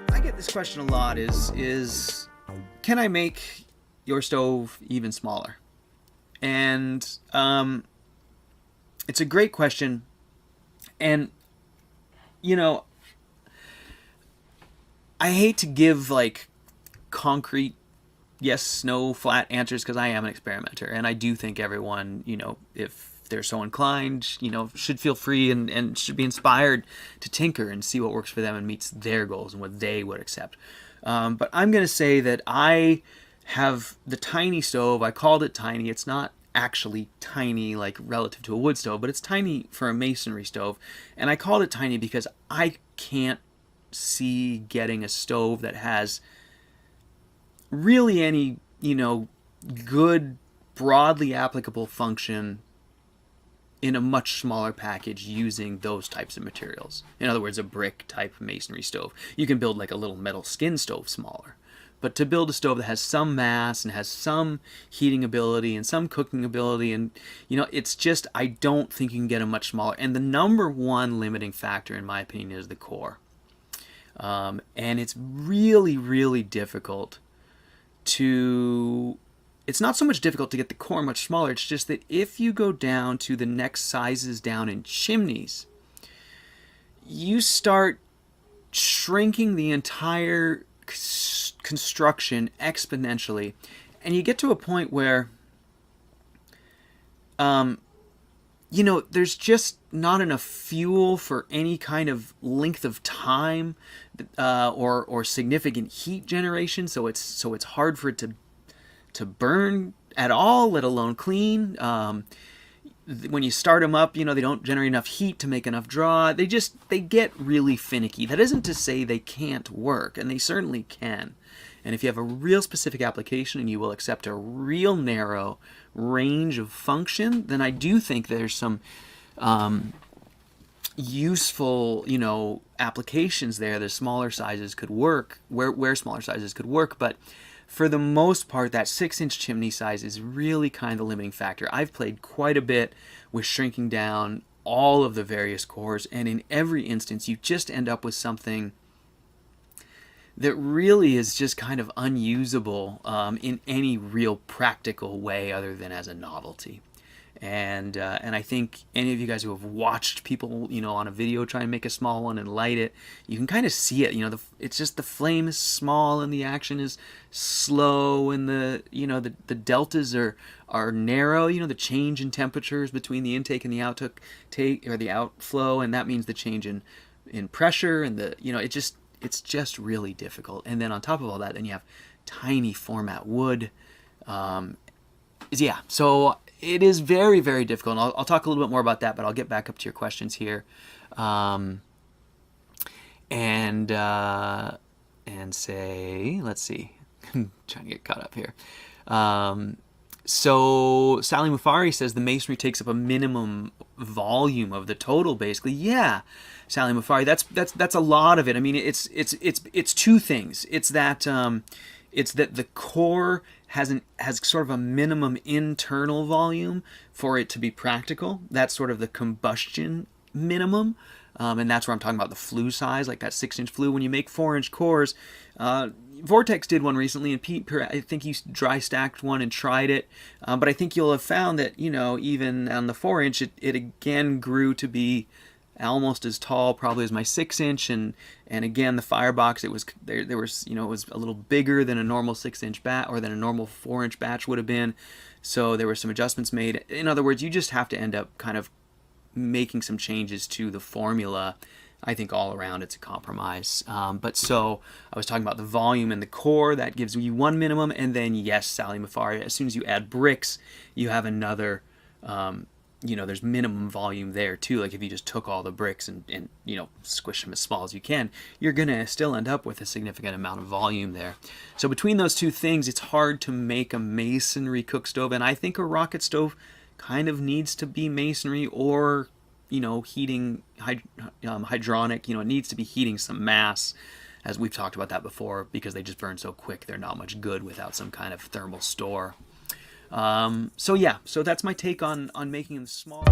I get this question a lot is can I make your stove even smaller? And it's a great question. And, you know, I hate to give like concrete yes, no, flat answers because I am an experimenter. And I do think everyone, if they're so inclined, should feel free and should be inspired to tinker and see what works for them and meets their goals and what they would accept. But I'm going to say that I have the tiny stove. I called it tiny. It's not actually tiny like relative to a wood stove, but it's tiny for a masonry stove. And I called it tiny because I can't see getting a stove that has really any, good broadly applicable function in a much smaller package using those types of materials. In other words, a brick type masonry stove. You can build like a little metal skin stove smaller. But to build a stove that has some mass and has some heating ability and some cooking ability, and it's just, I don't think you can get a much smaller. And the number one limiting factor, in my opinion, is the core. And it's really, really difficult it's not so much difficult to get the core much smaller. It's just that if you go down to the next sizes down in chimneys, you start shrinking the entire construction exponentially, and you get to a point where there's just not enough fuel for any kind of length of time or significant heat generation. So it's hard for it to burn at all, let alone clean. When you start them up, they don't generate enough heat to make enough draw. They get really finicky. That isn't to say they can't work, and they certainly can. And if you have a real specific application and you will accept a real narrow range of function, then I do think there's some useful, applications there. The smaller sizes could work, where smaller sizes could work. But for the most part, that 6-inch chimney size is really kind of the limiting factor. I've played quite a bit with shrinking down all of the various cores, and in every instance, you just end up with something that really is just kind of unusable in any real practical way other than as a novelty. And I think any of you guys who have watched people, on a video try and make a small one and light it, you can kind of see it. It's just the flame is small and the action is slow, and the deltas are narrow. The change in temperatures between the intake and the the outflow, and that means the change in pressure and it's just really difficult. And then on top of all that, then you have tiny format wood. So it is very, very difficult. And I'll talk a little bit more about that, but I'll get back up to your questions here. And say, let's see, I'm trying to get caught up here. So Sally Mufari says the masonry takes up a minimum volume of the total, basically. Yeah, Sally Mufari, that's a lot of it. I mean, it's two things. It's that the core has sort of a minimum internal volume for it to be practical. That's sort of the combustion minimum. And that's where I'm talking about the flue size, like that 6-inch flue. When you make 4-inch cores, Vortex did one recently, and Pete, I think he dry stacked one and tried it. But I think you'll have found that, even on the 4-inch, it again grew to be almost as tall probably as my 6-inch, and again the firebox, it was there was it was a little bigger than a normal 6-inch batch, or than a normal 4-inch batch would have been. So there were some adjustments made. In other words, you just have to end up kind of making some changes to the formula. I think all around it's a compromise. But so I was talking about the volume and the core. That gives you one minimum. And then, yes, Sally Mufari, as soon as you add bricks, you have another, there's minimum volume there too. Like if you just took all the bricks and squish them as small as you can, you're going to still end up with a significant amount of volume there. So between those two things, it's hard to make a masonry cook stove. And I think a rocket stove kind of needs to be masonry or heating hydronic. It needs to be heating some mass, as we've talked about that before, because they just burn so quick. They're not much good without some kind of thermal store. So yeah, so that's my take on making them small.